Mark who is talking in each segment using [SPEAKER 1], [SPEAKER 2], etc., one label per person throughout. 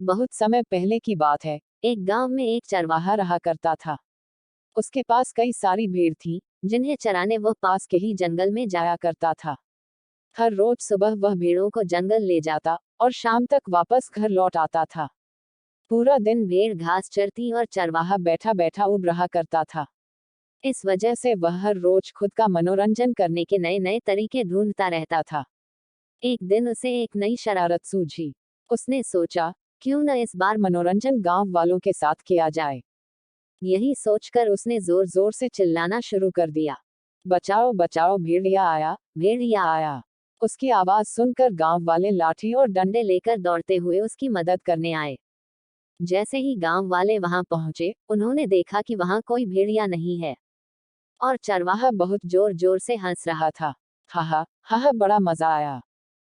[SPEAKER 1] बहुत समय पहले की बात है। एक गांव में एक चरवाहा रहा करता था। उसके पास कई सारी भेड़ थी, जिन्हें चराने वह पास के ही जंगल में जाया करता था। हर रोज सुबह वह भेड़ों को जंगल ले जाता और शाम तक वापस घर लौट आता था। पूरा दिन भेड़ घास चरती और चरवाहा बैठा बैठा उब रहा करता था। इस वजह से वह हर रोज खुद का मनोरंजन करने के नए नए तरीके ढूंढता रहता था। एक दिन उसे एक नई शरारत सूझी। उसने सोचा, क्यों न इस बार मनोरंजन गांव वालों के साथ किया जाए। यही सोचकर उसने जोर जोर से चिल्लाना शुरू कर दिया, बचाओ बचाओ, भेड़िया आया, भेड़िया आया। उसकी आवाज सुनकर गांव वाले लाठी और डंडे लेकर दौड़ते हुए उसकी मदद करने आए। जैसे ही गांव वाले वहां पहुंचे, उन्होंने देखा कि वहां कोई भेड़िया नहीं है और चरवाहा बहुत जोर जोर से हंस रहा था। हा हा, बड़ा मजा आया।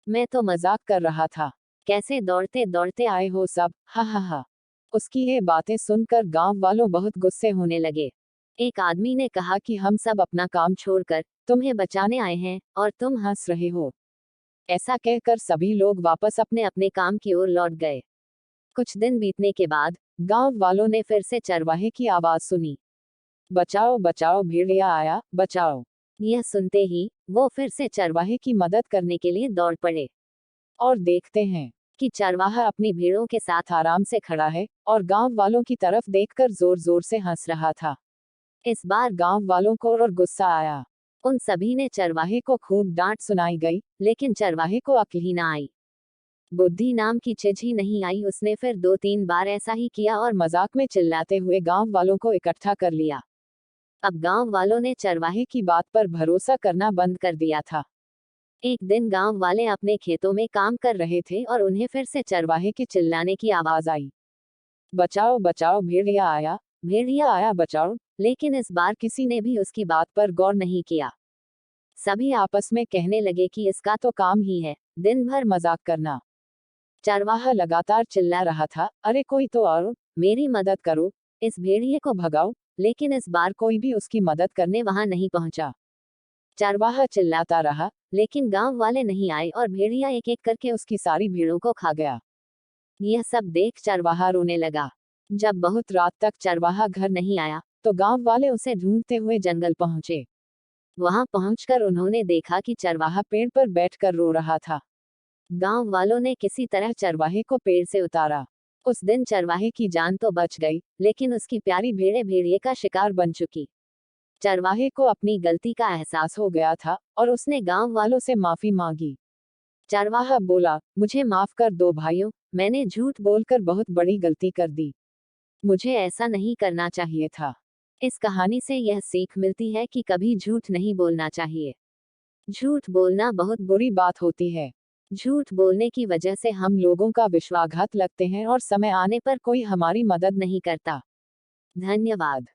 [SPEAKER 1] मैं तो मजाक कर रहा था। कैसे दौड़ते दौड़ते आए हो सब, हा हा। उसकी ये बातें सुनकर गांव वालों बहुत गुस्से होने लगे। एक आदमी ने कहा कि हम सब अपना काम छोड़कर तुम्हें बचाने आए हैं और तुम हंस रहे हो। ऐसा कहकर सभी लोग वापस अपने अपने काम की ओर लौट गए। कुछ दिन बीतने के बाद गांव वालों ने फिर से चरवाहे की आवाज सुनी, बचाओ बचाओ, भेड़िया आया, बचाओ। यह सुनते ही वो फिर से चरवाहे की मदद करने के लिए दौड़ पड़े। और देखते हैं कि चरवाहा अपनी भेड़ों के साथ आराम से खड़ा है और गांव वालों की तरफ देखकर जोर जोर से हंस रहा था। इस बार गांव वालों को और गुस्सा आया। उन सभी ने चरवाहे को खूब डांट सुनाई गई, लेकिन चरवाहे को अक्ल ही ना आई। बुद्धि नाम की चीज ही नहीं आई। उसने फिर 2-3 बार ऐसा ही किया और मजाक में चिल्लाते हुए गांव वालों को इकट्ठा कर लिया। अब गांव वालों ने चरवाहे की बात पर भरोसा करना बंद कर दिया था। एक दिन गांव वाले अपने खेतों में काम कर रहे थे और उन्हें फिर से चरवाहे के चिल्लाने की आवाज आई, बचाओ बचाओ, भेड़िया आया, बचाओ। लेकिन इस बार किसी ने भी उसकी बात पर गौर नहीं किया। सभी आपस में कहने लगे कि इसका तो काम ही है, दिन भर मजाक करना। चरवाहा लगातार चिल्ला रहा था, अरे कोई तो और, मेरी मदद करो, इस भेड़िए को भगाओ। लेकिन इस बार कोई भी उसकी मदद करने वहां नहीं पहुंचा। चरवाहा चिल्लाता रहा, लेकिन गांव वाले नहीं आए और भेड़िया एक एक करके उसकी सारी भेड़ों को खा गया। यह सब देख चरवाहा रोने लगा। जब बहुत रात तक चरवाहा घर नहीं आया, तो गांव वाले उसे ढूंढते हुए जंगल पहुंचे। वहां पहुंचकर उन्होंने देखा कि चरवाहा पेड़ पर बैठकर रो रहा था। गांव वालों ने किसी तरह चरवाहे को पेड़ से उतारा। उस दिन चरवाहे की जान तो बच गई, लेकिन उसकी प्यारी भेड़ें भेड़िए का शिकार बन चुकी। चरवाहे को अपनी गलती का एहसास हो गया था और उसने गांव वालों से माफी मांगी। चरवाहा बोला, मुझे माफ कर दो भाइयों, मैंने झूठ बोलकर बहुत बड़ी गलती कर दी। मुझे ऐसा नहीं करना चाहिए था। इस कहानी से यह सीख मिलती है कि कभी झूठ नहीं बोलना चाहिए। झूठ बोलना बहुत बुरी बात होती है। झूठ बोलने की वजह से हम लोगों का विश्वासघात लगते हैं और समय आने पर कोई हमारी मदद नहीं करता। धन्यवाद।